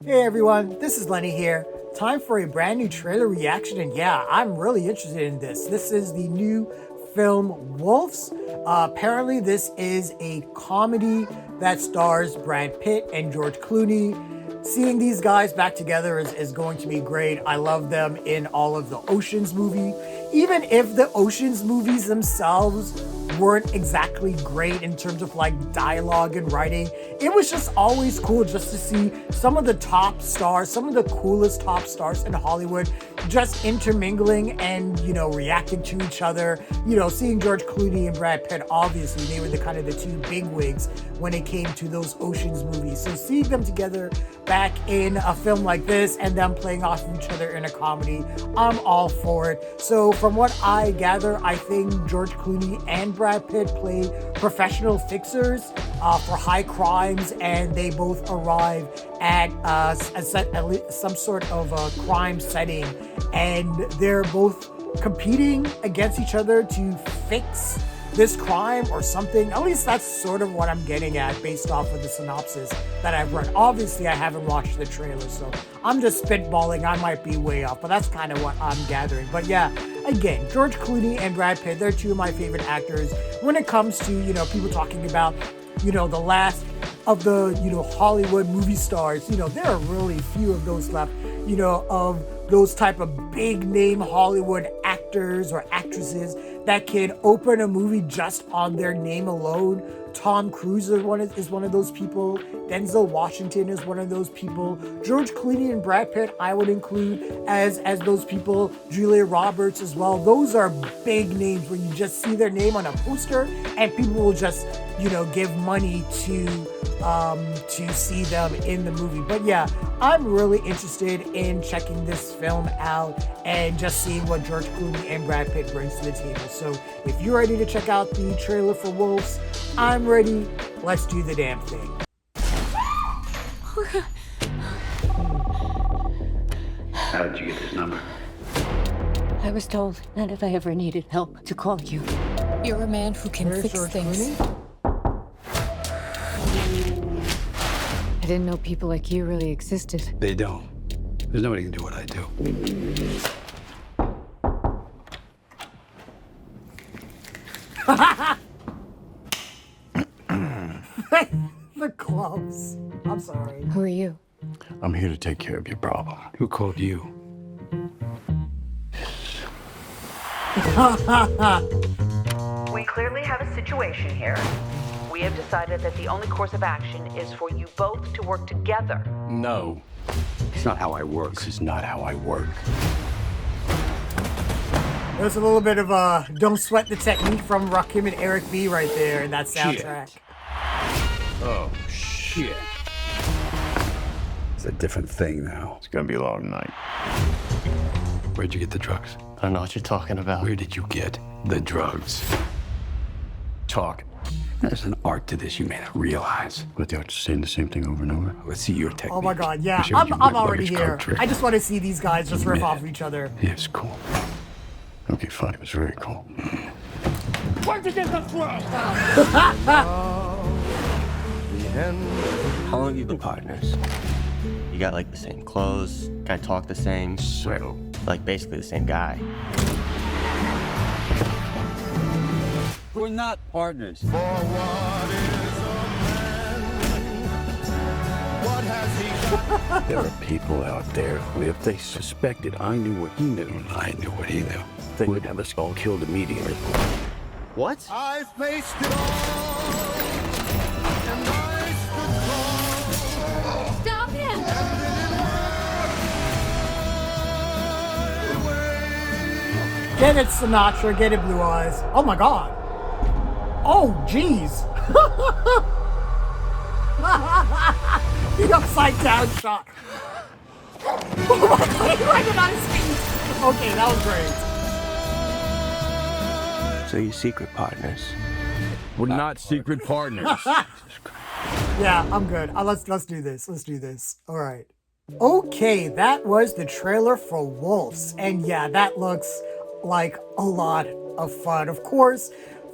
Hey everyone, this is Lenny here. Time for a brand new trailer reaction, and yeah, I'm really interested in this. This is the new film WOLFS. Apparently, this is a comedy that stars Brad Pitt and George Clooney. Seeing these guys back together is going to be great. I love them in all of the Oceans movie. Even if the Oceans movies themselves weren't exactly great in terms of like dialogue and writing, it was just always cool just to see some of the top stars, some of the coolest top stars in Hollywood just intermingling and, reacting to each other. Seeing George Clooney and Brad Pitt, obviously they were the kind of the two big wigs when it came to those Oceans movies. So seeing them together back in a film like this and them playing off of each other in a comedy, I'm all for it. So from what I gather, I think George Clooney and Brad Pitt play professional fixers for high crimes, and they both arrive at some sort of a crime setting, and they're both competing against each other to fix this crime or something. At least that's sort of what I'm getting at based off of the synopsis that I've read. Obviously, I haven't watched the trailer, so I'm just spitballing. I might be way off, but that's kind of what I'm gathering. But yeah, again, George Clooney and Brad Pitt, they're two of my favorite actors when it comes to, people talking about, the last of the, Hollywood movie stars. There are really few of those left, of those type of big name Hollywood actors or actresses that can open a movie just on their name alone. Tom Cruise is one of those people. Denzel Washington is one of those people. George Clooney and Brad Pitt, I would include as those people. Julia Roberts as well. Those are big names where you just see their name on a poster and people will just, give money to see them in the movie. But yeah, I'm really interested in checking this film out and just seeing what George Clooney and Brad Pitt brings to the table. So if you're ready to check out the trailer for WOLFS, I'm ready. Let's do the damn thing. How did you get this number? I was told that if I ever needed help, to call you. You're a man who can fix George things. Clooney? I didn't know people like you really existed. They don't. There's nobody can do what I do. The gloves. I'm sorry. Who are you? I'm here to take care of your problem. Who called you? We clearly have a situation here. We have decided that the only course of action is for you both to work together. No. It's not how I work. This is not how I work. There's a little bit of Don't Sweat the Technique from Rakim and Eric B right there in that soundtrack. Shit. Oh, shit. It's a different thing now. It's gonna be a long night. Where'd you get the drugs? I don't know what you're talking about. Where did you get the drugs? Talk. There's an art to this you may not realize. But the art's saying the same thing over and over. Let's see your technique. Oh my god, yeah. Show you I'm my already luggage here. card trick. I just want to see these guys just riff off of each other. Yeah, it's cool. Okay, fine. It was very cool. Where'd you get the drugs? How long have you been partners? You got like the same clothes, kind of talk the same. So, Like basically the same guy. We're not partners. there are people out there who, if they suspected I knew what he knew and I knew what he knew, they would have us all killed immediately. What? I faced it all. And I stood Stop him! Get it, Sinatra. Get it, Blue Eyes. Oh my god. Oh, jeez. The upside down shot. Oh my god, he landed on his feet. Okay, that was great. So you secret partners? We're not secret partners. Yeah, I'm good. Let's do this. Let's do this. All right. Okay, that was the trailer for WOLFS. And yeah, that looks like a lot of fun. Of course,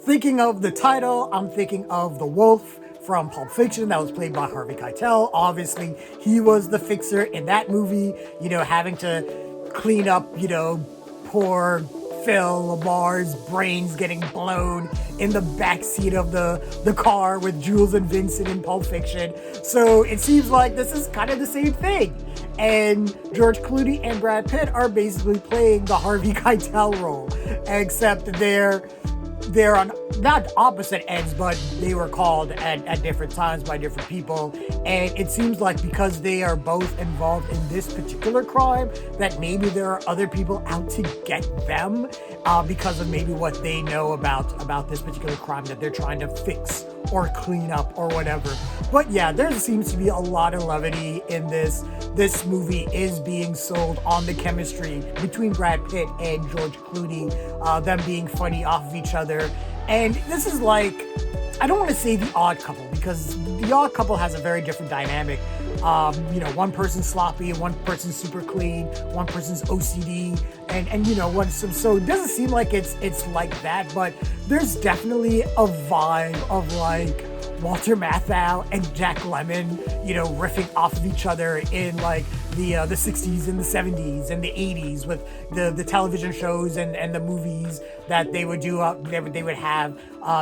thinking of the title, I'm thinking of the wolf from Pulp Fiction that was played by Harvey Keitel. Obviously, he was the fixer in that movie, you know, having to clean up, you know, poor Phil Lamar's brains getting blown in the backseat of the car with Jules and Vincent in Pulp Fiction. So it seems like this is kind of the same thing. And George Clooney and Brad Pitt are basically playing the Harvey Keitel role, except they're on not opposite ends, but they were called at different times by different people. And it seems like because they are both involved in this particular crime, that maybe there are other people out to get them because of maybe what they know about this particular crime that they're trying to fix or clean up or whatever. But yeah, there seems to be a lot of levity in this. This movie is being sold on the chemistry between Brad Pitt and George Clooney, them being funny off of each other. And this is like, I don't want to say The Odd Couple, because The Odd Couple has a very different dynamic. You know, one person's sloppy, one person's super clean, one person's OCD, and you know, so it doesn't seem like it's like that, but there's definitely a vibe of like Walter Matthau and Jack Lemmon, you know, riffing off of each other in like the 60s and the 70s and the 80s with the television shows and the movies that they would do they would have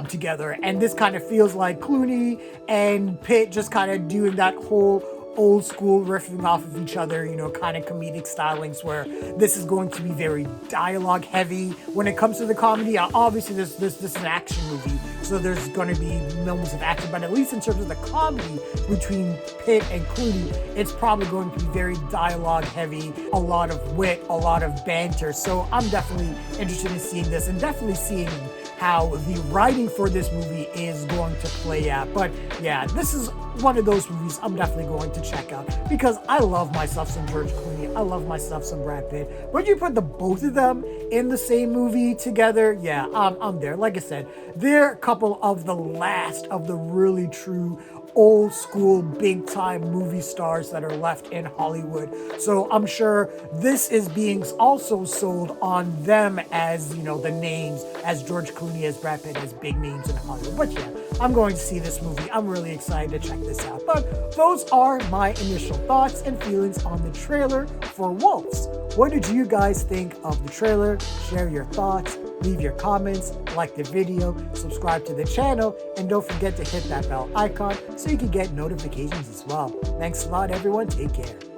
together. And this kind of feels like Clooney and Pitt just kind of doing that whole old school riffing off of each other, you know, kind of comedic stylings, where this is going to be very dialogue heavy when it comes to the comedy. Obviously this is an action movie, so there's going to be moments of action, but at least in terms of the comedy between Pitt and Clooney, it's probably going to be very dialogue heavy, a lot of wit, a lot of banter. So I'm definitely interested in seeing this and definitely seeing how the writing for this movie is going to play out. But yeah, this is one of those movies I'm definitely going to check out because I love myself some George Clooney. I love myself some Brad Pitt. When you put the both of them in the same movie together, yeah, I'm there. Like I said, they're a couple of the last of the really true old school big time movie stars that are left in Hollywood. So I'm sure this is being also sold on them as, you know, the names, as George Clooney, as Brad Pitt, as big names in Hollywood. But yeah, I'm going to see this movie. I'm really excited to check this out. But those are my initial thoughts and feelings on the trailer for Wolves. What did you guys think of the trailer? Share your thoughts. Leave your comments, like the video, subscribe to the channel, and don't forget to hit that bell icon so you can get notifications as well. Thanks a lot, everyone. Take care.